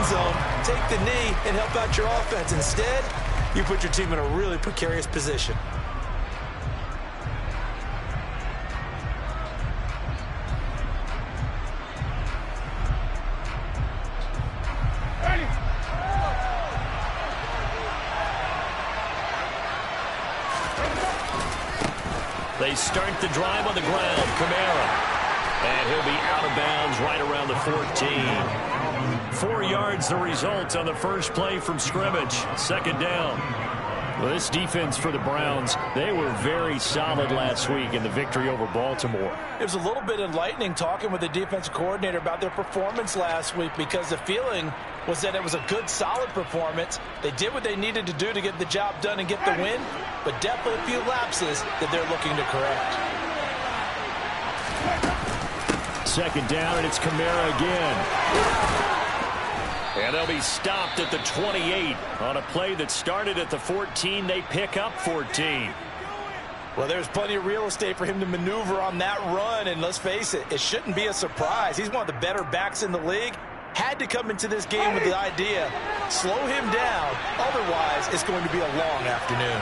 zone, take the knee, and help out your offense. Instead, you put your team in a really precarious position. They start the drive on the ground. Kamara. And he'll be out of bounds right around the 14. 4 yards the result on the first play from scrimmage. Second down. Well, this defense for the Browns, they were very solid last week in the victory over Baltimore. It was a little bit enlightening talking with the defensive coordinator about their performance last week, because the feeling was that it was a good, solid performance. They did what they needed to do to get the job done and get the win, but definitely a few lapses that they're looking to correct. Second down, and it's Kamara again. And they'll be stopped at the 28 on a play that started at the 14. They pick up 14. Well, there's plenty of real estate for him to maneuver on that run, and let's face it, it shouldn't be a surprise. He's one of the better backs in the league. Had to come into this game with the idea, slow him down, otherwise it's going to be a long afternoon.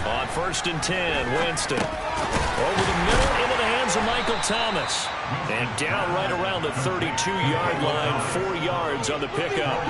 On 1st and 10, Winston. Over the middle, into the hands of Michael Thomas. And down right around the 32-yard line, 4 yards on the pickup.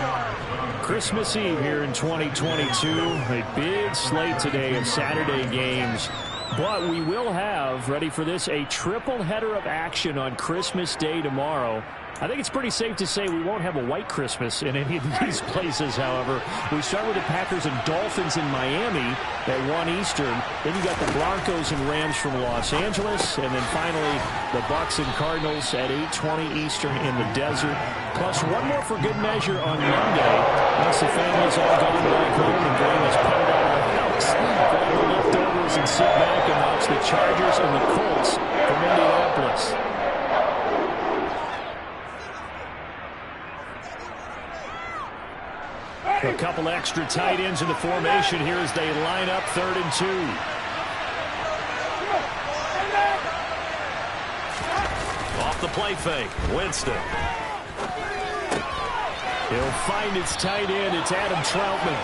Christmas Eve here in 2022. A big slate today of Saturday games. But we will have, ready for this, a triple header of action on Christmas Day tomorrow. I think it's pretty safe to say we won't have a white Christmas in any of these places, however. We start with the Packers and Dolphins in Miami at 1 Eastern. Then you got the Broncos and Rams from Los Angeles. And then finally, the Bucs and Cardinals at 8:20 Eastern in the desert. Plus one more for good measure on Monday. Once the family's all gone back home and getting us put out of the house, grab the leftovers and sit back and watch the Chargers and the Colts from Indianapolis. A couple extra tight ends in the formation here as they line up 3rd and 2. Off the play fake, Winston. He'll find its tight end. It's Adam Troutman.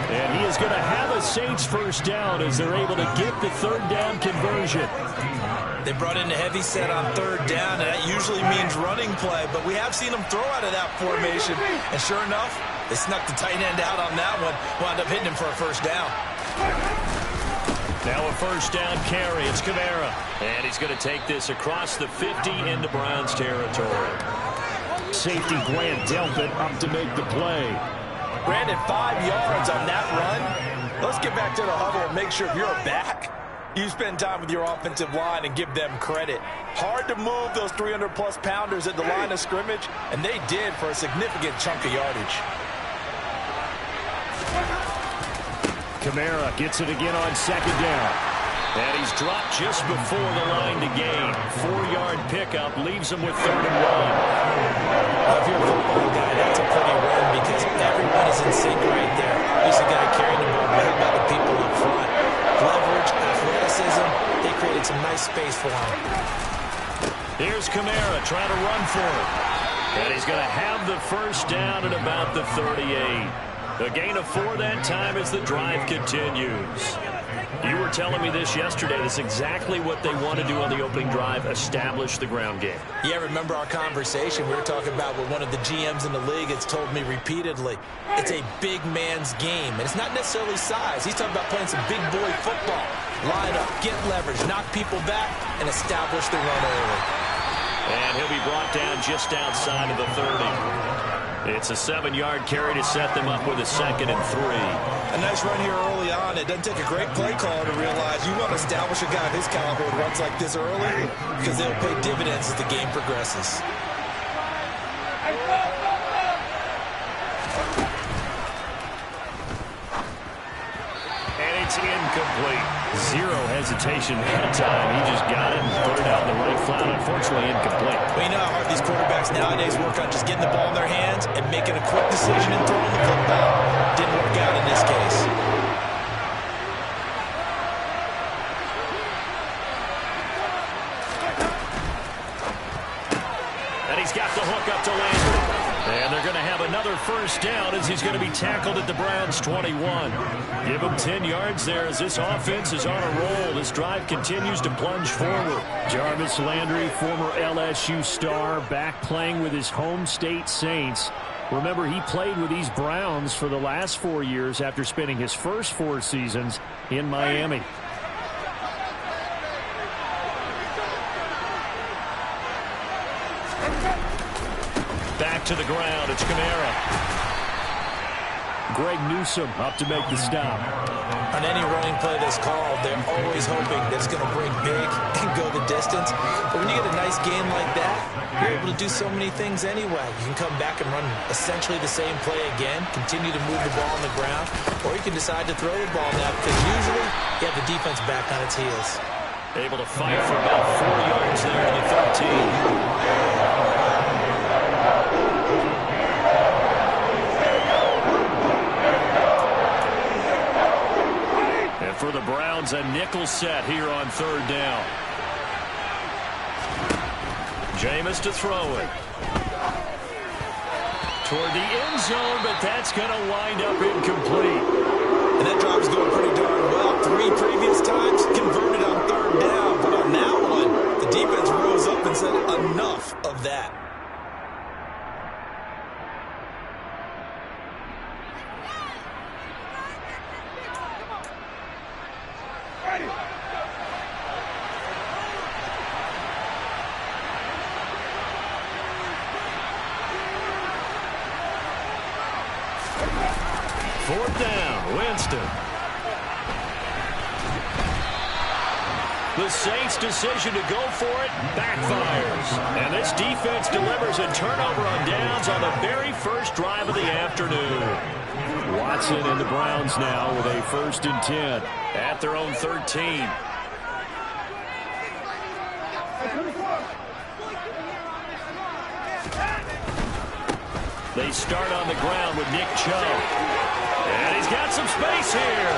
And he is going to have a Saints first down as they're able to get the 3rd down conversion. They brought in a heavy set on 3rd down, and that usually means running play, but we have seen them throw out of that formation. And sure enough, they snuck the tight end out on that one, wound up hitting him for a first down. Now a first down carry. It's Kamara. And he's going to take this across the 50 into Browns territory. Safety Grant Delpit up to make the play. Brandon, 5 yards on that run. Let's get back to the huddle and make sure if you're a back, you spend time with your offensive line and give them credit. Hard to move those 300-plus pounders at the line of scrimmage, and they did for a significant chunk of yardage. Kamara gets it again on 2nd down. And he's dropped just before the line to gain. 4-yard pickup leaves him with 3rd and 1. If you're a football guy, that's a pretty run because everybody's in sync right there. He's the guy carrying the ball back by the people up front. Leverage, athleticism, they created some nice space for him. Here's Kamara trying to run for it. And he's going to have the first down at about the 38. A gain of 4 that time as the drive continues. You were telling me this yesterday. That's exactly what they want to do on the opening drive, establish the ground game. Yeah, remember our conversation. We were talking about what one of the GMs in the league has told me repeatedly. It's a big man's game, and it's not necessarily size. He's talking about playing some big boy football. Line up, get leverage, knock people back, and establish the run early. And he'll be brought down just outside of the 30. It's a 7-yard carry to set them up with a 2nd and 3. A nice run here early on. It doesn't take a great play caller to realize you want to establish a guy of his caliber who runs like this early because they'll pay dividends as the game progresses. And it's incomplete. Zero hesitation ahead of time. He just got it and put it out in the right flat. Unfortunately, incomplete. Well, you know how hard these quarterbacks nowadays work on just getting the ball in their hands and making a quick decision and throwing the football. Didn't work out in this case. And he's got the hook up to Landry. And they're going to have another first down as he's going to be tackled at the Browns' 21. Give him 10 yards there as this offense is on a roll. This drive continues to plunge forward. Jarvis Landry, former LSU star, back playing with his home state Saints. Remember, he played with these Browns for the last 4 years after spending his first 4 seasons in Miami. Back to the ground. It's Kamara. Greg Newsome up to make the stop. On any running play that's called, they're always hoping that it's going to break big and go the distance. But when you get a nice game like that, you're able to do so many things anyway. You can come back and run essentially the same play again, continue to move the ball on the ground, or you can decide to throw the ball now because usually you have the defense back on its heels. Able to fight for about 4 yards there in the 13. For the Browns, a nickel set here on third down. Jameis to throw it. Toward the end zone, but that's going to wind up incomplete. And that drive's going pretty darn well. 3 previous times converted on third down. But on that one, the defense rose up and said enough of that. Fourth down, Winston. The Saints' decision to go for it backfires. And this defense delivers a turnover on downs on the very first drive of the afternoon. Watson and the Browns now with a 1st and 10 at their own 13. They start on the ground with Nick Chubb. And he's got some space here.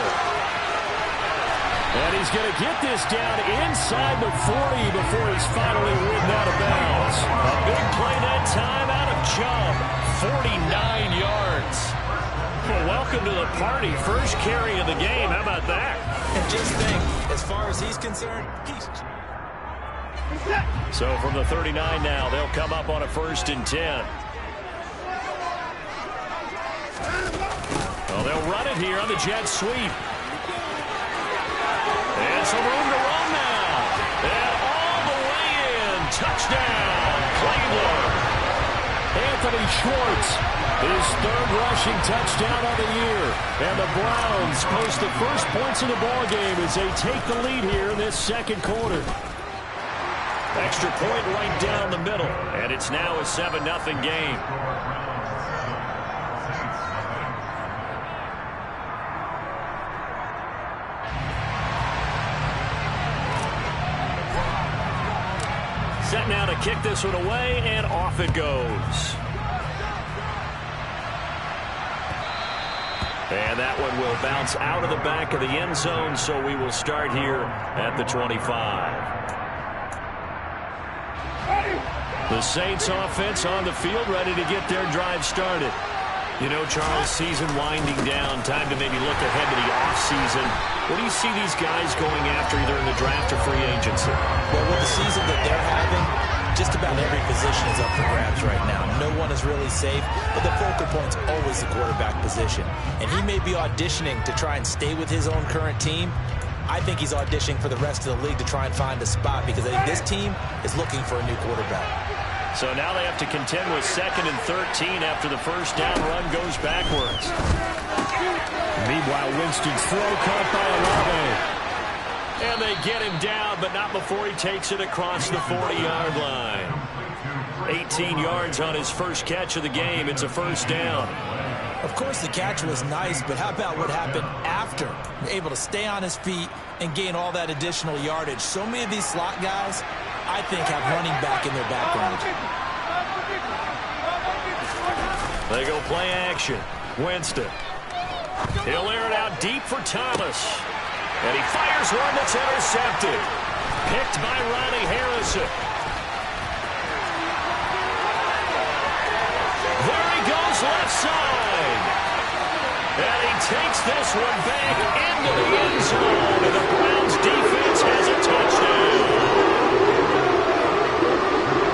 And he's going to get this down inside the 40 before he's finally ridden out of bounds. A big play that time out of Chubb. 49 yards. Well, welcome to the party. First carry of the game. How about that? And just think, as far as he's concerned, So from the 39 now, they'll come up on a 1st and 10. Well, they'll run it here on the jet sweep. And some room to run now. And all the way in. Touchdown, Cleveland. Anthony Schwartz, his 3rd rushing touchdown of the year. And the Browns post the first points of the ballgame as they take the lead here in this 2nd quarter. Extra point right down the middle. And it's now a 7-0 game. Set now to kick this one away, and off it goes. And that one will bounce out of the back of the end zone, so we will start here at the 25. The Saints offense on the field, ready to get their drive started. You know, Charles, season winding down, time to maybe look ahead to the offseason. What do you see these guys going after either in the draft or free agency? Well, with the season that they're having, just about every position is up for grabs right now. No one is really safe, but the focal point's always the quarterback position. And he may be auditioning to try and stay with his own current team. I think he's auditioning for the rest of the league to try and find a spot because I think this team is looking for a new quarterback. So now they have to contend with 2nd and 13 after the first down run goes backwards. Meanwhile, Winston's throw caught by Olave. And they get him down, but not before he takes it across the 40-yard line. 18 yards on his first catch of the game. It's a 1st down. Of course, the catch was nice, but how about what happened after? Able to stay on his feet and gain all that additional yardage. So many of these slot guys, I think, have running back in their background. They go play action. Winston. He'll air it out deep for Thomas. And he fires one that's intercepted. Picked by Ronnie Harrison. There he goes left this one back into the end zone, and the Browns defense has a touchdown.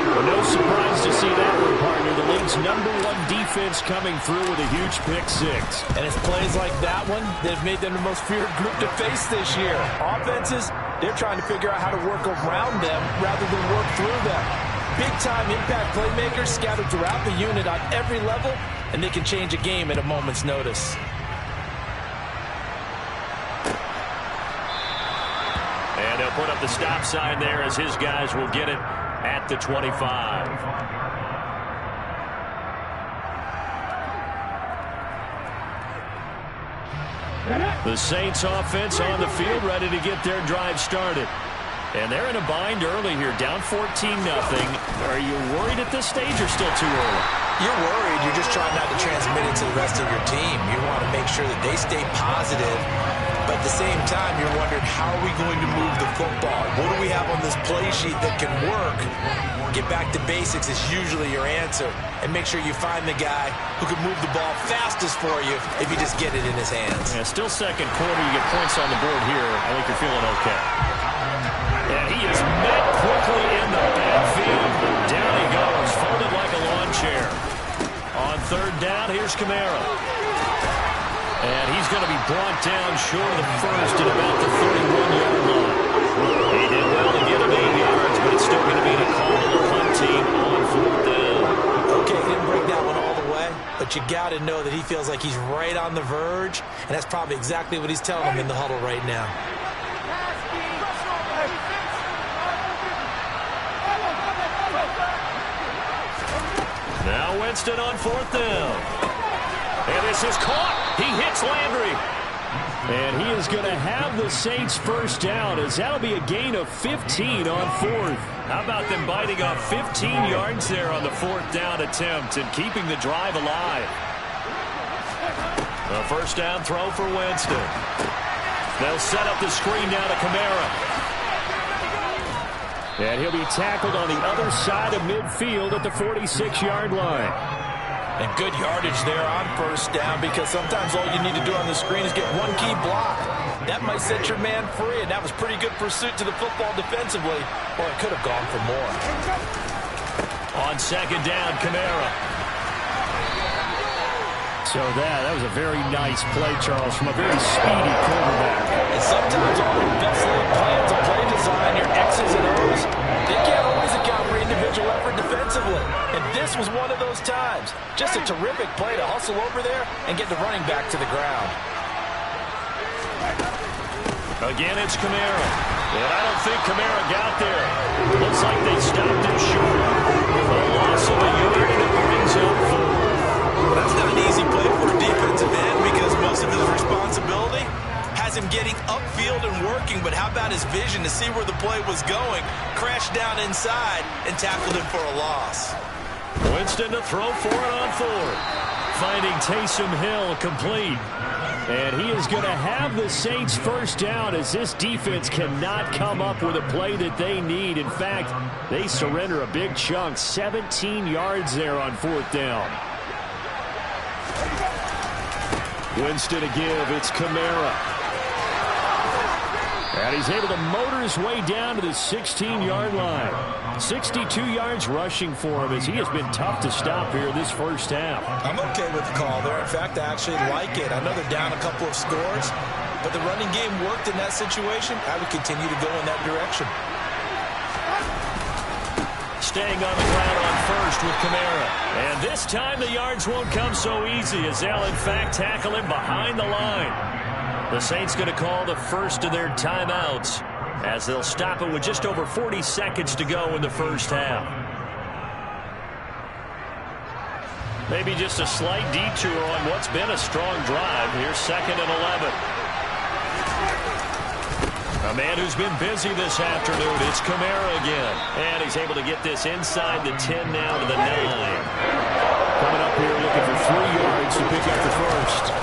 Well, no surprise to see that one, partner. The league's #1 defense coming through with a huge pick-6. And it's plays like that one that have made them the most feared group to face this year. Offenses, they're trying to figure out how to work around them rather than work through them. Big-time impact playmakers scattered throughout the unit on every level, and they can change a game at a moment's notice. And they'll put up the stop sign there as his guys will get it at the 25. The Saints offense on the field, ready to get their drive started. And they're in a bind early here, down 14-0. Are you worried at this stage or still too early? You're worried. You're just trying not to transmit it to the rest of your team. You want to make sure that they stay positive. But at the same time, you're wondering, how are we going to move the football? What do we have on this play sheet that can work? Get back to basics is usually your answer. And make sure you find the guy who can move the ball fastest for you if you just get it in his hands. Yeah, still second quarter. You get points on the board here. I think you're feeling okay. And he is met quickly in the backfield. Down he goes, folded like a lawn chair. On third down, here's Kamara. And he's going to be brought down short of the first at about the 31-yard line. He did well to get him 8 yards, but it's still going to be a call to the punt team on fourth down. Okay, he didn't break that one all the way, but you got to know that he feels like he's right on the verge, and that's probably exactly what he's telling him in the huddle right now. Now Winston on fourth down. And this is caught. He hits Landry. And he is going to have the Saints first down, as that'll be a gain of 15 on fourth. How about them biting off 15 yards there on the fourth down attempt and keeping the drive alive? A first down throw for Winston. They'll set up the screen now to Kamara. And he'll be tackled on the other side of midfield at the 46-yard line. And good yardage there on first down, because sometimes all you need to do on the screen is get one key block. That might set your man free, and that was pretty good pursuit to the football defensively. Well, it could have gone for more. On second down, Kamara. So that was a very nice play, Charles, from a very speedy quarterback. And sometimes all the best laid plans of play design, your X's and O's, they can't always account for individual effort defensively. And this was one of those times. Just a terrific play to hustle over there and get the running back to the ground. Again, it's Kamara. And I don't think Kamara got there. Looks like they stopped him short. A loss of a yard, and it brings him forward. That's not an easy play for a defensive end, because most of his responsibility has him getting upfield and working. But how about his vision to see where the play was going, crashed down inside, and tackled him for a loss. Winston to throw for it on fourth. Finding Taysom Hill complete. And he is going to have the Saints first down, as this defense cannot come up with a play that they need. In fact, they surrender a big chunk, 17 yards there on fourth down. Winston to give, it's Kamara. And he's able to motor his way down to the 16-yard line. 62 yards rushing for him, as he has been tough to stop here this first half. I'm okay with the call there. In fact, I actually like it. I know they're down a couple of scores, but the running game worked in that situation. I would continue to go in that direction. Staying on the ground on first with Kamara. And this time the yards won't come so easy, as they'll in fact tackle him behind the line. The Saints going to call the first of their timeouts, as they'll stop it with just over 40 seconds to go in the first half. Maybe just a slight detour on what's been a strong drive. Here's 2nd and 11. A man who's been busy this afternoon, it's Kamara again. And he's able to get this inside the 10 now to the 9. Coming up here looking for 3 yards to pick up the first.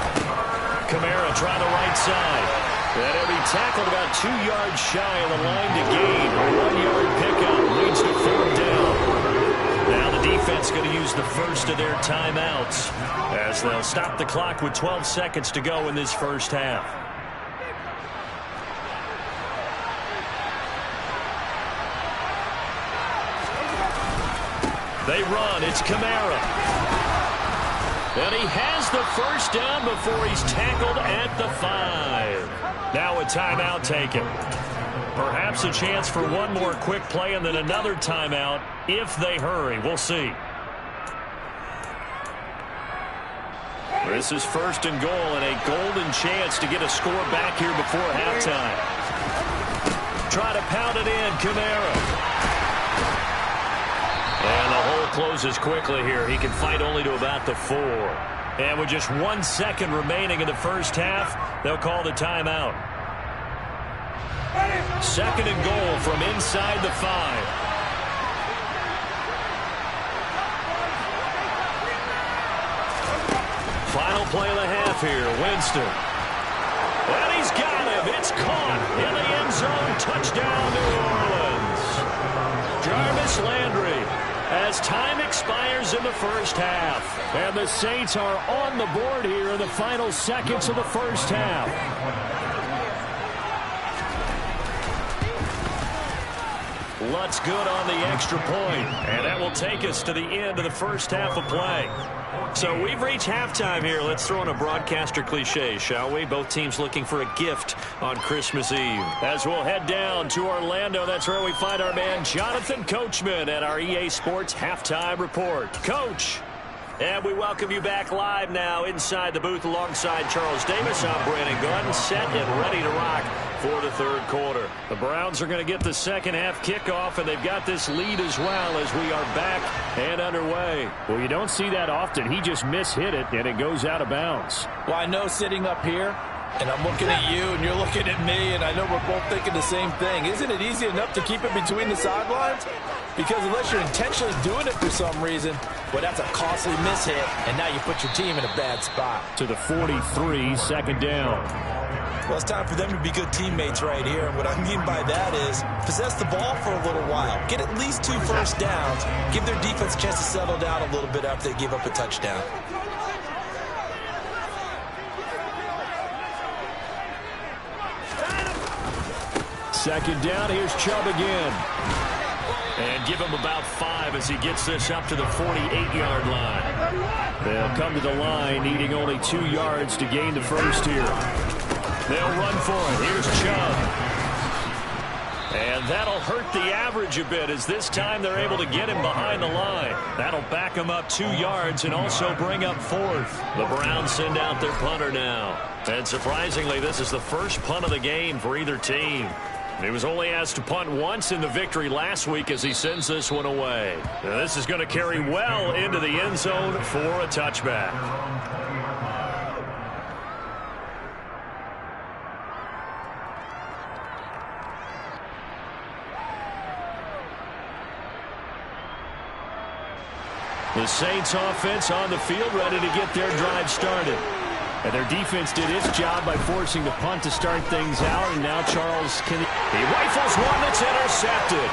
Kamara trying the right side. And he'll be tackled about 2 yards shy of the line to gain. A 1-yard pickup leads to 4th down. Now the defense defense going to use the first of their timeouts as they'll stop the clock with 12 seconds to go in this first half. They run. It's Kamara. And he has the first down before he's tackled at the 5. Now a timeout taken. Perhaps a chance for one more quick play and then another timeout if they hurry. We'll see. This is first and goal and a golden chance to get a score back here before halftime. Try to pound it in, Kamara. And the hole closes quickly here. He can fight only to about the 4. And with just 1 second remaining in the first half, they'll call the timeout. Second and goal from inside the 5. Final play of the half here. Winston. And he's got him. It's caught in the end zone. Touchdown, New Orleans. Jarvis Landry. As time expires in the first half. And the Saints are on the board here in the final seconds of the first half. Lutz good on the extra point. And that will take us to the end of the first half of play. So we've reached halftime here. Let's throw in a broadcaster cliche, shall we? Both teams looking for a gift on Christmas Eve. As we'll head down to Orlando, that's where we find our man Jonathan Coachman at our EA Sports Halftime Report. Coach, and we welcome you back live now inside the booth alongside Charles Davis. I'm Brandon Gunn, set and ready to rock for the third quarter. The Browns are going to get the second half kickoff, and they've got this lead as well as we are back and underway. Well, you don't see that often. He just mishit it, and it goes out of bounds. Well, I know sitting up here, and I'm looking at you, and you're looking at me, and I know we're both thinking the same thing. Isn't it easy enough to keep it between the sidelines? Because unless you're intentionally doing it for some reason, well, that's a costly mishit, and now you put your team in a bad spot. To the 43, second down. Well, it's time for them to be good teammates right here. And what I mean by that is possess the ball for a little while. Get at least 2 first downs. Give their defense a chance to settle down a little bit after they give up a touchdown. Second down, here's Chubb again. And give him about 5 as he gets this up to the 48-yard line. They'll come to the line, needing only 2 yards to gain the first here. They'll run for it. Here's Chubb. And that'll hurt the average a bit as this time they're able to get him behind the line. That'll back him up 2 yards and also bring up 4th. The Browns send out their punter now. And surprisingly, this is the first punt of the game for either team. He was only asked to punt once in the victory last week as he sends this one away. Now, this is going to carry well into the end zone for a touchback. The Saints offense on the field ready to get their drive started. And their defense did its job by forcing the punt to start things out. And now Charles he rifles one that's intercepted.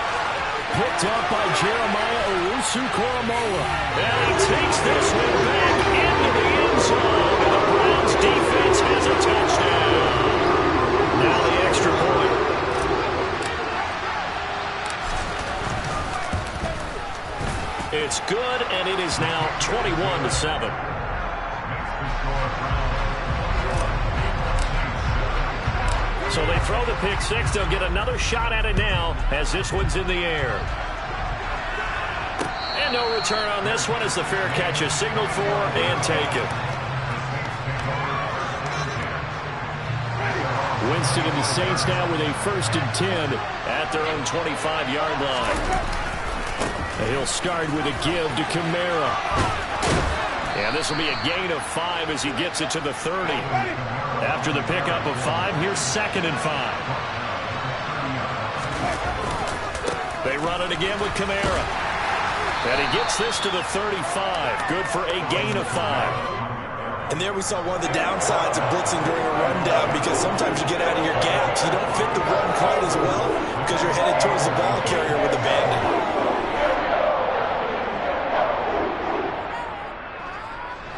Picked up by Jeremiah Owusu-Koramoah. And he takes this one back into the end zone. And the Browns defense has a touchdown. Now the extra point. It's good, and it is now 21-7. So they throw the pick six. They'll get another shot at it now as this one's in the air. And no return on this one as the fair catch is signaled for and taken. Winston and the Saints now with a 1st and 10 at their own 25-yard line. He'll start with a give to Kamara. And this will be a gain of 5 as he gets it to the 30. After the pickup of 5, here's 2nd and 5. They run it again with Kamara. And he gets this to the 35. Good for a gain of 5. And there we saw one of the downsides of blitzing during a rundown, because sometimes you get out of your gaps. You don't fit the run quite as well because you're headed towards the ball carrier with the bandit.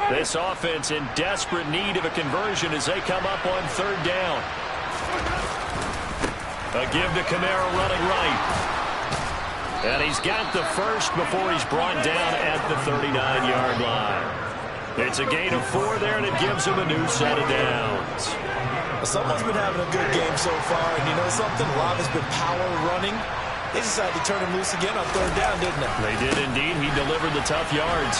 This offense in desperate need of a conversion as they come up on third down. A give to Kamara running right. And he's got the first before he's brought down at the 39-yard line. It's a gain of 4 there, and it gives him a new set of downs. Someone's been having a good game so far, and you know something? A lot has been power running. They decided to turn him loose again on third down, didn't they? They did indeed. He delivered the tough yards.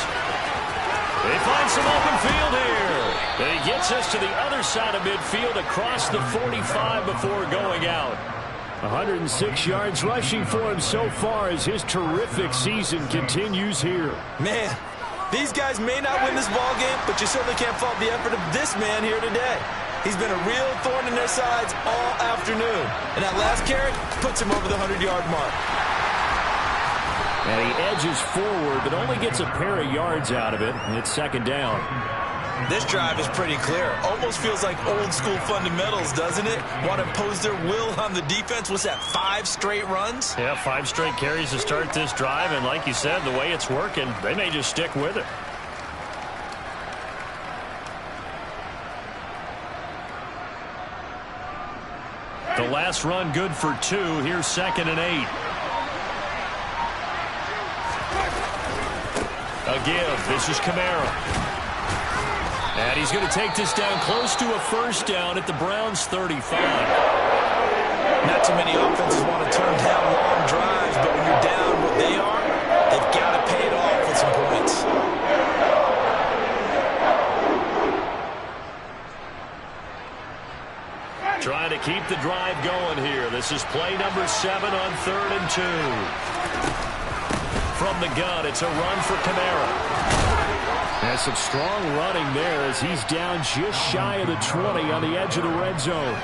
They find some open field here. And he gets us to the other side of midfield across the 45 before going out. 106 yards rushing for him so far as his terrific season continues here. Man, these guys may not win this ball game, but you certainly can't fault the effort of this man here today. He's been a real thorn in their sides all afternoon. And that last carry puts him over the 100-yard mark. And he edges forward, but only gets a pair of yards out of it. And it's second down. This drive is pretty clear. Almost feels like old-school fundamentals, doesn't it? Want to impose their will on the defense. What's that, 5 straight runs? Yeah, 5 straight carries to start this drive. And like you said, the way it's working, they may just stick with it. The last run good for 2. Here's 2nd and 8. A give. This is Kamara. And he's going to take this down close to a first down at the Browns' 35. Not too many offenses want to turn down long drives, but when you're down what they are, they've got to pay it off with some points. Trying to keep the drive going here. This is play number 7 on 3rd and 2. From the gun, it's a run for Kamara. Has some strong running there as he's down just shy of the 20 on the edge of the red zone.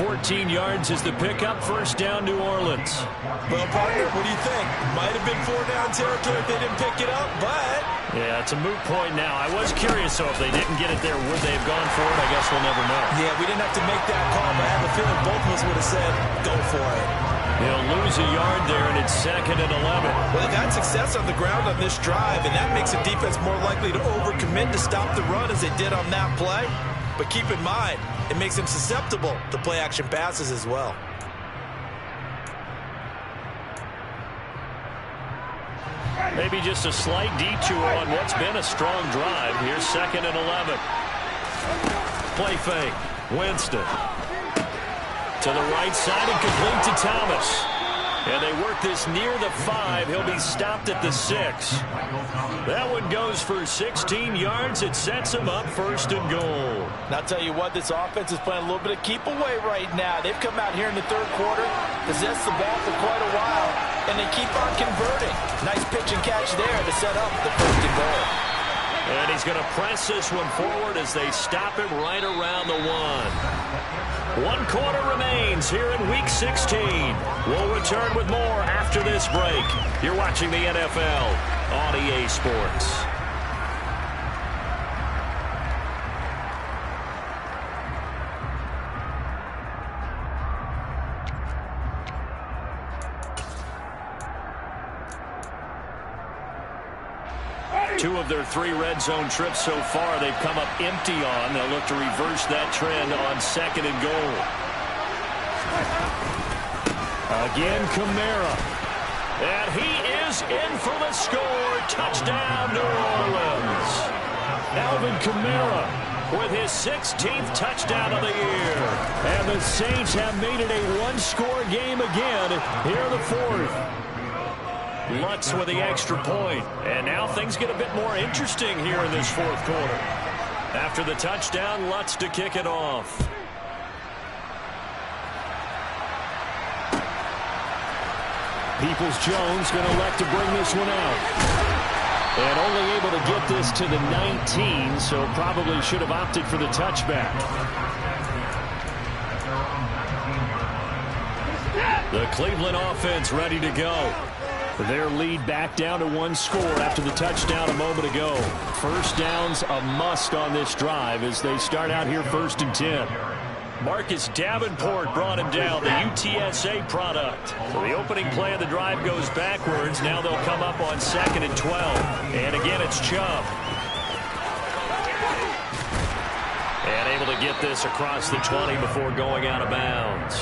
14 yards is the pickup. First down, New Orleans. Well, partner, what do you think? Might have been 4-down territory if they didn't pick it up, but... Yeah, it's a moot point now. I was curious, so if they didn't get it there, would they have gone for it? I guess we'll never know. Yeah, we didn't have to make that call, but I have a feeling both of us would have said, go for it. They'll lose a yard there, and it's 2nd and 11. Well, they've had success on the ground on this drive, and that makes the defense more likely to overcommit to stop the run as they did on that play. But keep in mind, it makes them susceptible to play-action passes as well. Maybe just a slight detour on what's been a strong drive. Here's 2nd and 11. Play fake. Winston. To the right side and complete to Thomas. And they work this near the 5. He'll be stopped at the 6. That one goes for 16 yards. It sets him up 1st and goal. Now, I'll tell you what, this offense is playing a little bit of keep away right now. They've come out here in the 3rd quarter, possessed the ball for quite a while, and they keep on converting. Nice pitch and catch there to set up the 1st and goal. And he's going to press this one forward as they stop him right around the 1. 1 quarter remains here in Week 16. We'll return with more after this break. You're watching the NFL on EA Sports. Two of their 3 red zone trips so far they've come up empty on. They'll look to reverse that trend on 2nd and goal. Again, Kamara. And he is in for the score. Touchdown, New Orleans. Alvin Kamara with his 16th touchdown of the year. And the Saints have made it a one-score game again here in the 4th. Lutz with the extra point. And now things get a bit more interesting here in this 4th quarter. After the touchdown, Lutz to kick it off. Peoples-Jones going to elect to bring this one out. And only able to get this to the 19, so probably should have opted for the touchback. The Cleveland offense ready to go. Their lead back down to 1 score after the touchdown a moment ago. First down's a must on this drive as they start out here 1st and 10. Marcus Davenport brought him down, the UTSA product. So the opening play of the drive goes backwards. Now they'll come up on 2nd and 12. And again, it's Chubb. And able to get this across the 20 before going out of bounds.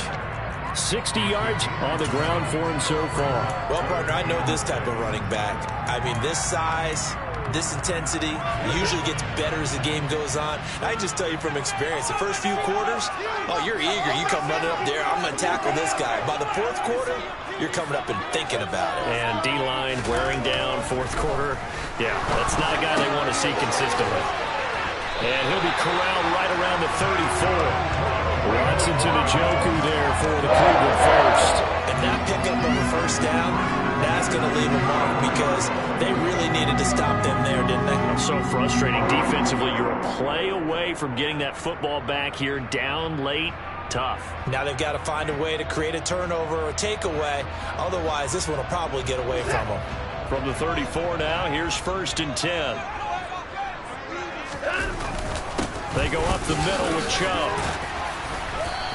60 yards on the ground for him so far. Well, partner, I know this type of running back. I mean, this size, this intensity usually gets better as the game goes on. I just tell you from experience, the first few quarters, oh, you're eager. You come running up there, I'm going to tackle this guy. By the fourth quarter, you're coming up and thinking about it. And D-line wearing down fourth quarter. Yeah, that's not a guy they want to see consistently. And he'll be corralled right around the 34. Watson to Njoku there for the Cleveland first. And that pickup of a first down, that's going to leave a mark because they really needed to stop them there, didn't they? So frustrating defensively. You're a play away from getting that football back here down late. Tough. Now they've got to find a way to create a turnover or a takeaway. Otherwise, this one will probably get away from them. From the 34 now, here's 1st and 10. They go up the middle with Chubb.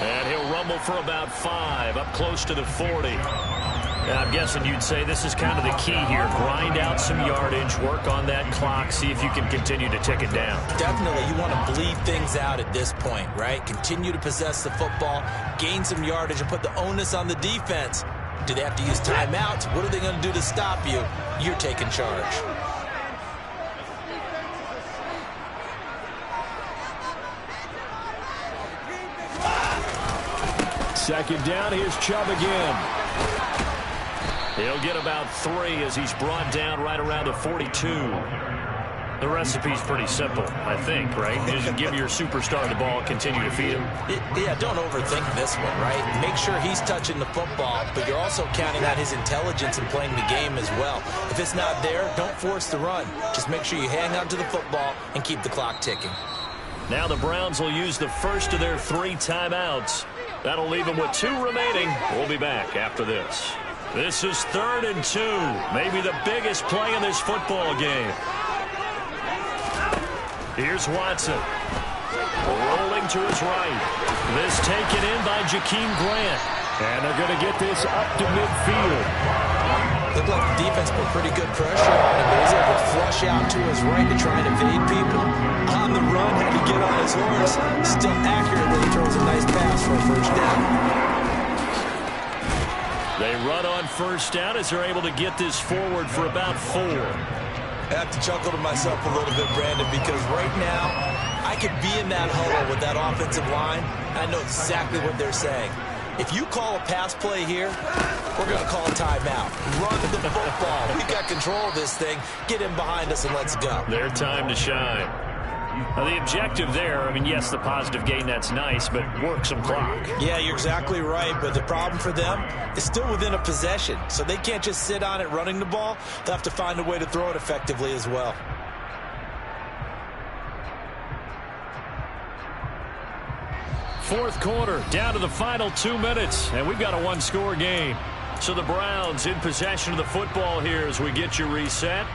And he'll rumble for about 5, up close to the 40. Now, I'm guessing you'd say this is kind of the key here. Grind out some yardage, work on that clock, see if you can continue to tick it down. Definitely. You want to bleed things out at this point, right? Continue to possess the football, gain some yardage, and put the onus on the defense. Do they have to use timeouts? What are they going to do to stop you? You're taking charge. Second down, here's Chubb again. He'll get about 3 as he's brought down right around the 42. The recipe's pretty simple, I think, right? Just give your superstar the ball, continue to feed him. Yeah, don't overthink this one, right? Make sure he's touching the football, but you're also counting on his intelligence in playing the game as well. If it's not there, don't force the run. Just make sure you hang on to the football and keep the clock ticking. Now the Browns will use the first of their 3 timeouts. That'll leave them with 2 remaining. We'll be back after this. This is 3rd and 2. Maybe the biggest play in this football game. Here's Watson. Rolling to his right. This taken in by Jakeem Grant. And they're going to get this up to midfield. Looked like the defense put pretty good pressure on him, but he's able to flush out to his right to try and evade people. On the run, had to get on his horse. Still accurately throws a nice pass for a first down. They run on first down as they're able to get this forward for about 4. I have to chuckle to myself a little bit, Brandon, because right now I could be in that huddle with that offensive line, and I know exactly what they're saying. If you call a pass play here, we're going to call a timeout. Run the football. We've got control of this thing. Get him behind us and let's go. Their time to shine. Now, the objective there, I mean, yes, the positive gain, that's nice, but work some clock. Yeah, you're exactly right, but the problem for them is still within a possession, so they can't just sit on it running the ball. They'll have to find a way to throw it effectively as well. Fourth quarter, down to the final 2 minutes, and we've got a 1-score game. So the Browns in possession of the football here as we get you reset.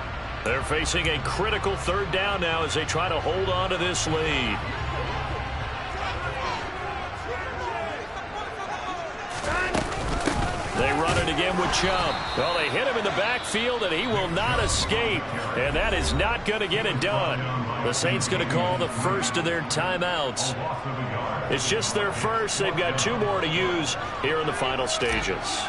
They're facing a critical 3rd down now as they try to hold on to this lead. They run it again with Chubb. Well, they hit him in the backfield, and he will not escape. And that is not going to get it done. The Saints going to call the first of their timeouts. It's just their first. They've got 2 more to use here in the final stages.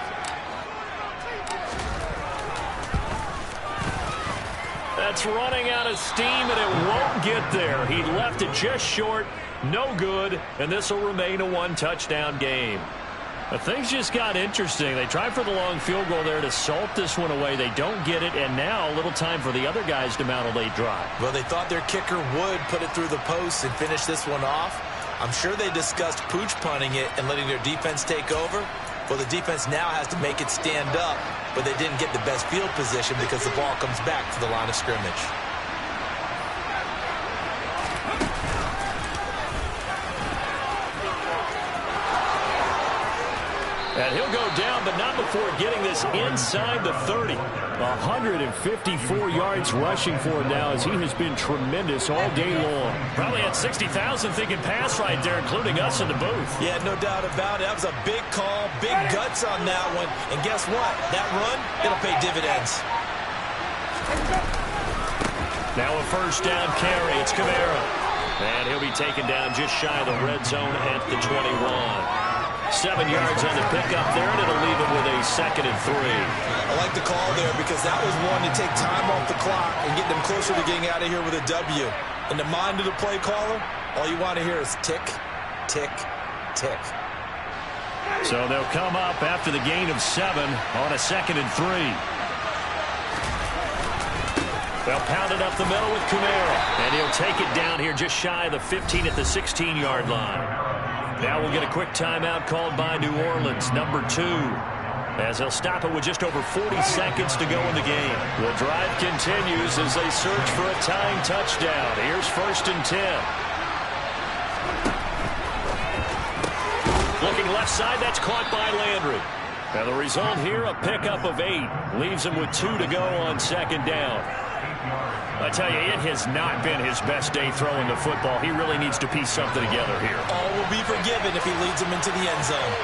That's running out of steam, and it won't get there. He left it just short. No good, and this will remain a 1-touchdown game. But things just got interesting. They tried for the long field goal there to salt this one away. They don't get it, and now a little time for the other guys to mount a late drive. Well, they thought their kicker would put it through the post and finish this one off. I'm sure they discussed pooch punting it and letting their defense take over. Well, the defense now has to make it stand up, but they didn't get the best field position because the ball comes back to the line of scrimmage. And he'll go down, but not before getting this inside the 30. 154 yards rushing for him now as he has been tremendous all day long. Probably had 60,000 thinking pass right there, including us in the booth. Yeah, no doubt about it. That was a big call, big guts on that one. And guess what? That run, it'll pay dividends. Now a first down carry. It's Kamara. And he'll be taken down just shy of the red zone at the 21. 7 yards on the pickup there, and it'll leave him with a 2nd and 3. I like the call there because that was one to take time off the clock and get them closer to getting out of here with a W. In the mind of the play caller, all you want to hear is tick, tick, tick. So they'll come up after the gain of 7 on a 2nd and 3. They'll pound it up the middle with Kamara, and he'll take it down here just shy of the 15 at the 16-yard line. Now we'll get a quick timeout called by New Orleans, number 2, as they'll stop it with just over 40 seconds to go in the game. The drive continues as they search for a tying touchdown. Here's 1st and 10. Looking left side, that's caught by Landry. And the result here, a pickup of 8. Leaves him with 2 to go on 2nd down. I tell you, it has not been his best day throwing the football. He really needs to piece something together here. All will be forgiven if he leads him into the end zone.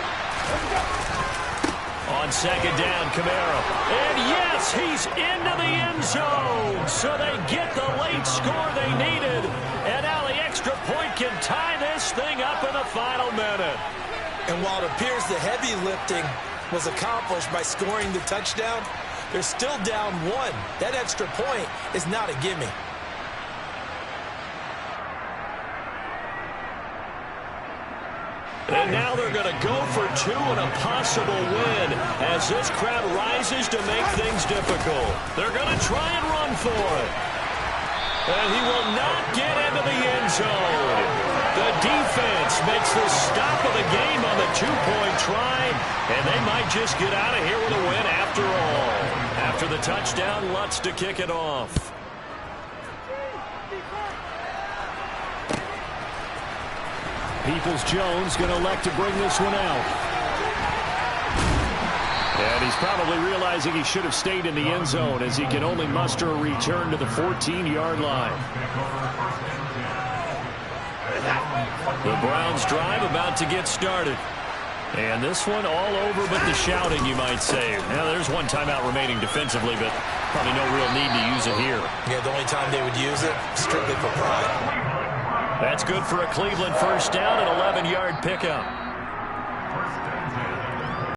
On 2nd down, Kamara. And yes, he's into the end zone. So they get the late score they needed. And now the extra point can tie this thing up in the final minute. And while it appears the heavy lifting was accomplished by scoring the touchdown, they're still down 1. That extra point is not a gimme. And now they're going to go for 2 and a possible win as this crowd rises to make things difficult. They're going to try and run for it. And he will not get into the end zone. The defense makes the stop of the game on the 2-point try, and they might just get out of here with a win after all. After the touchdown, Lutz to kick it off. Peoples-Jones going to elect to bring this one out. And he's probably realizing he should have stayed in the end zone as he can only muster a return to the 14-yard line. The Browns drive about to get started. And this one all over but the shouting, you might say. Now, there's one timeout remaining defensively, but probably no real need to use it here. Yeah, the only time they would use it, strictly for pride. That's good for a Cleveland 1st down, an 11-yard pickup.